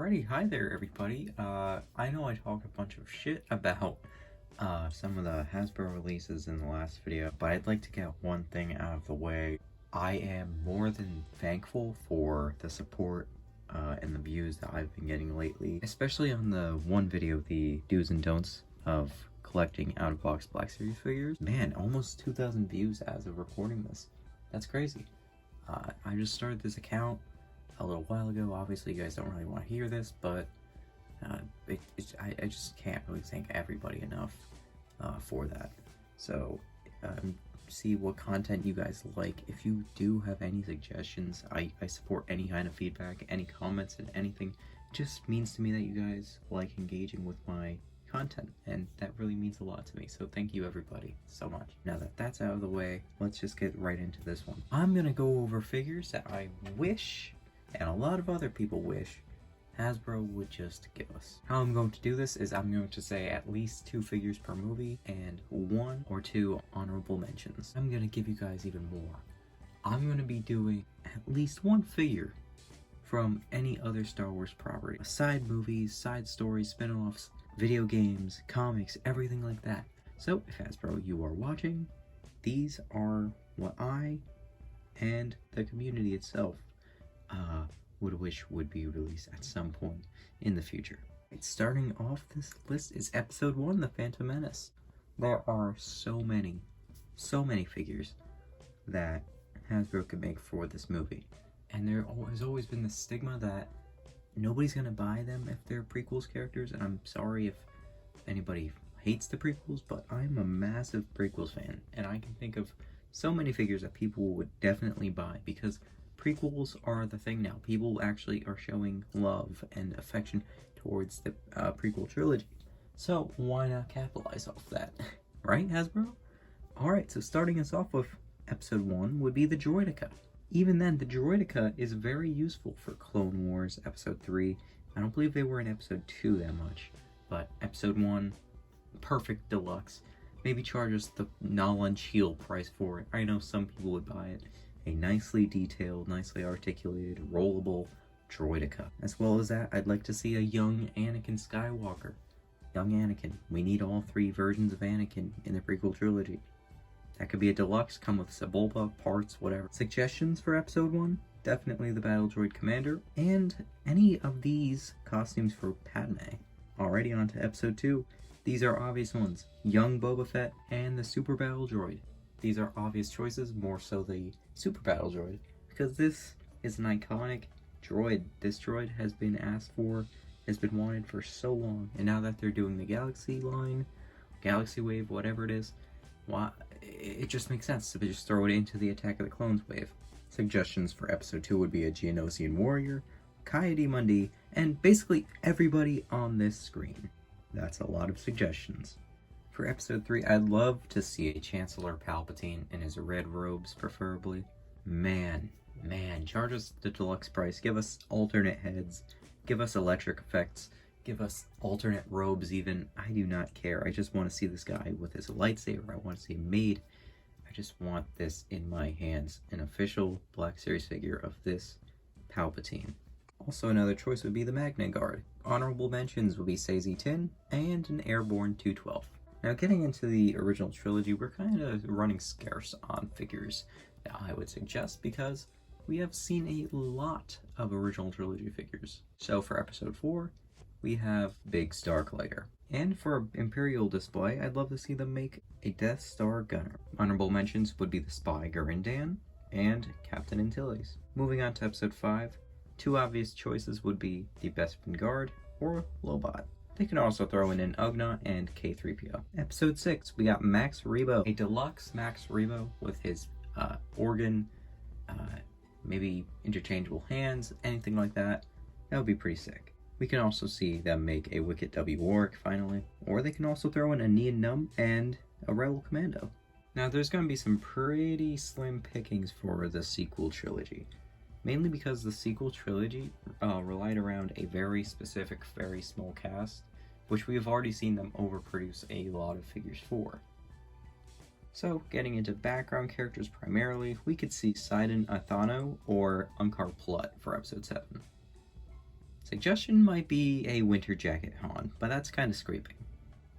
Alrighty, hi there everybody. I know I talked a bunch of shit about some of the Hasbro releases in the last video, but I'd like to get one thing out of the way. I am more than thankful for the support and the views that I've been getting lately, especially on the one video, the do's and don'ts of collecting out-of-box Black Series figures. Man, almost 2,000 views as of recording this. That's crazy. I just started this account a little while ago. Obviously you guys don't really want to hear this, but I just can't really thank everybody enough for that. So see what content you guys like. If you do have any suggestions, I support any kind of feedback, any comments, and anything. It just means to me that you guys like engaging with my content, and that really means a lot to me. So thank you everybody so much. Now that that's out of the way, let's just get right into this one. I'm gonna go over figures that I wish, and a lot of other people wish, Hasbro would just give us. How I'm going to do this is I'm going to say at least 2 figures per movie and 1 or 2 honorable mentions. I'm going to give you guys even more. I'm going to be doing at least 1 figure from any other Star Wars property. Side movies, side stories, spin-offs, video games, comics, everything like that. So if Hasbro, you are watching, these are what I and the community itself would wish would be released at some point in the future. Starting off this list is Episode 1, The Phantom Menace. There are so many figures that Hasbro could make for this movie. And there has always been the stigma that nobody's gonna buy them if they're prequels characters, and I'm sorry if anybody hates the prequels, but I'm a massive prequels fan, and I can think of so many figures that people would definitely buy, because prequels are the thing now. People actually are showing love and affection towards the prequel trilogy. So why not capitalize off that? Right, Hasbro? Alright, so starting us off with Episode 1 would be the Droideka. Even then, the Droideka is very useful for Clone Wars Episode 3. I don't believe they were in Episode 2 that much, but Episode 1, perfect deluxe. Maybe charge us the Nolan Shield price for it. I know some people would buy it. A nicely detailed, nicely articulated, rollable Droideka. As well as that, I'd like to see a young Anakin Skywalker. Young Anakin. We need all 3 versions of Anakin in the prequel trilogy. That could be a deluxe, come with Boba, parts, whatever. Suggestions for Episode 1? Definitely the Battle Droid Commander, and any of these costumes for Padme. Alrighty, on to Episode 2. These are obvious ones. Young Boba Fett and the Super Battle Droid. These are obvious choices, more so the Super Battle Droid, because this is an iconic droid. This droid has been asked for, has been wanted for so long, and now that they're doing the Galaxy line, Galaxy Wave, whatever it is, it just makes sense to just throw it into the Attack of the Clones wave. Suggestions for Episode 2 would be a Geonosian warrior, Coyote-Mundi, and basically everybody on this screen. That's a lot of suggestions. For Episode 3, I'd love to see a Chancellor Palpatine in his red robes, preferably. Man, charge us the deluxe price, give us alternate heads, give us electric effects, give us alternate robes even. I do not care. I just want to see this guy with his lightsaber. I want to see him made. I just want this in my hands. An official Black Series figure of this Palpatine. Also, another choice would be the Magna Guard. Honorable mentions would be Sazy Tin and an Airborne 212. Now, getting into the original trilogy, we're kind of running scarce on figures now, I would suggest, because we have seen a lot of original trilogy figures. So for Episode 4, we have Big Starklighter. And for Imperial display, I'd love to see them make a Death Star Gunner. Honorable mentions would be the Spy Garindan and Captain Antilles. Moving on to Episode 5, 2 obvious choices would be the Bespin Guard or Lobot. They can also throw in an Ugnaught and K3PO. Episode 6, we got Max Rebo. A deluxe Max Rebo with his organ, maybe interchangeable hands, anything like that. That would be pretty sick. We can also see them make a Wicket W Warwick finally. Or they can also throw in a Nien Nunb and a Rebel Commando. Now there's going to be some pretty slim pickings for the sequel trilogy. Mainly because the sequel trilogy relied around a very specific, very small cast, which we have already seen them overproduce a lot of figures for. So, getting into background characters primarily, we could see Sidon Athano or Unkar Plutt for Episode 7. Suggestion might be a winter jacket Han, but that's kind of scraping.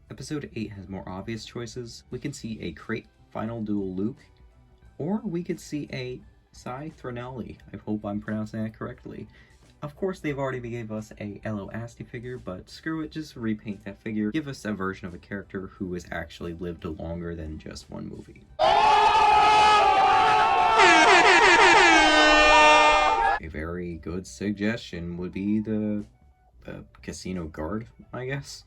Episode 8 has more obvious choices. We can see a Crate Final Duel Luke, or we could see a Cy Thronelli. I hope I'm pronouncing that correctly. Of course, they've already gave us a Elo Asti figure, but screw it, just repaint that figure. Give us a version of a character who has actually lived longer than just one movie. A very good suggestion would be the casino guard, I guess.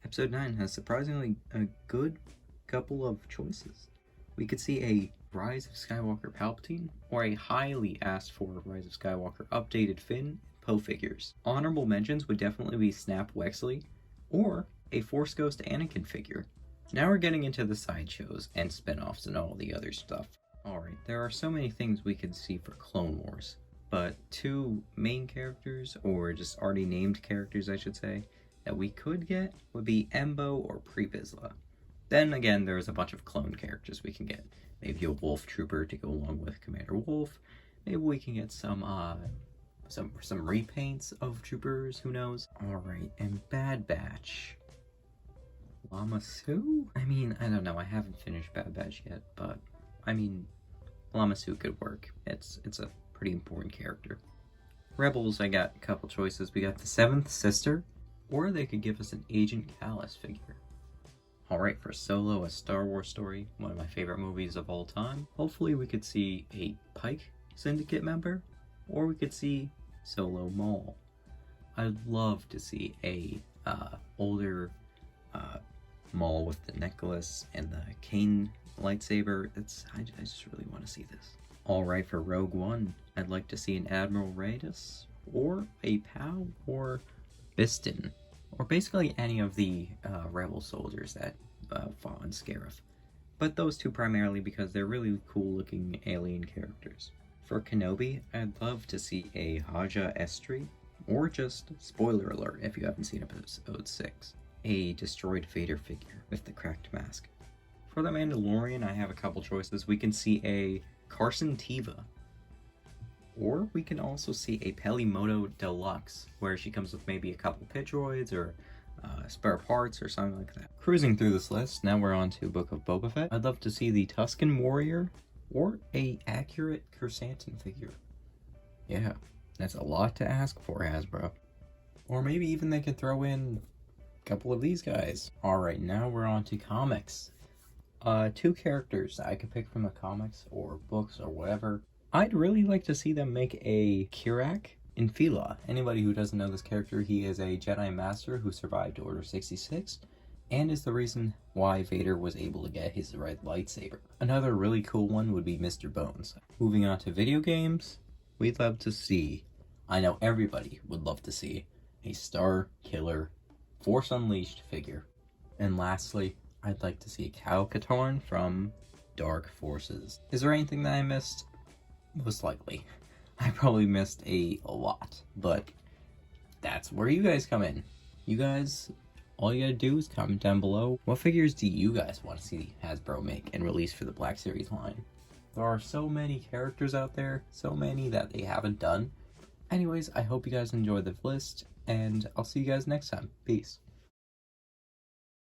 Episode 9 has surprisingly a good couple of choices. We could see a Rise of Skywalker Palpatine, or a highly asked for Rise of Skywalker updated Finn Poe figures. Honorable mentions would definitely be Snap Wexley, or a Force Ghost Anakin figure. Now we're getting into the sideshows and spin-offs and all the other stuff. Alright, there are so many things we could see for Clone Wars, but 2 main characters, or just already named characters I should say, that we could get would be Embo or Pre Vizsla. Then again, there's a bunch of clone characters we can get. Maybe a Wolf Trooper to go along with Commander Wolf. Maybe we can get some repaints of troopers, who knows? Alright, and Bad Batch. Lama Su? I mean, I don't know, I haven't finished Bad Batch yet, but I mean, Lama Su could work. It's a pretty important character. Rebels, I got a couple choices. We got the 7th Sister, or they could give us an Agent Kallus figure. Alright, for Solo, A Star Wars Story, one of my favorite movies of all time. Hopefully we could see a Pike Syndicate member, or we could see Solo Maul. I'd love to see a older Maul with the necklace and the cane lightsaber. I just really want to see this. Alright, for Rogue One, I'd like to see an Admiral Raedus, or a Pow, or Biston, or basically any of the rebel soldiers that fought on Scarif. But those 2 primarily because they're really cool looking alien characters. For Kenobi, I'd love to see a Haja Estri, or just, spoiler alert if you haven't seen episode 6, a destroyed Vader figure with the cracked mask. For the Mandalorian, I have a couple choices. We can see a Carson Teva, or we can also see a Pelimoto Deluxe, where she comes with maybe a couple pit droids or spare parts or something like that. Cruising through this list, now we're on to Book of Boba Fett. I'd love to see the Tusken Warrior, or a accurate Chrysanthemum figure. Yeah, that's a lot to ask for, Hasbro. Or maybe even they could throw in a couple of these guys. Alright, now we're on to comics. 2 characters that I could pick from the comics or books or whatever. I'd really like to see them make a Kirak in Fila. Anybody who doesn't know this character, he is a Jedi Master who survived Order 66, and is the reason why Vader was able to get his red lightsaber. Another really cool one would be Mr. Bones. Moving on to video games, we'd love to see, I know everybody would love to see, a Star Killer Force Unleashed figure. And lastly, I'd like to see Kyle Katarn from Dark Forces. Is there anything that I missed? Most likely. I probably missed a lot, but that's where you guys come in. You guys, all you gotta do is comment down below. What figures do you guys want to see Hasbro make and release for the Black Series line? There are so many characters out there, so many that they haven't done. Anyways, I hope you guys enjoyed the list, and I'll see you guys next time. Peace.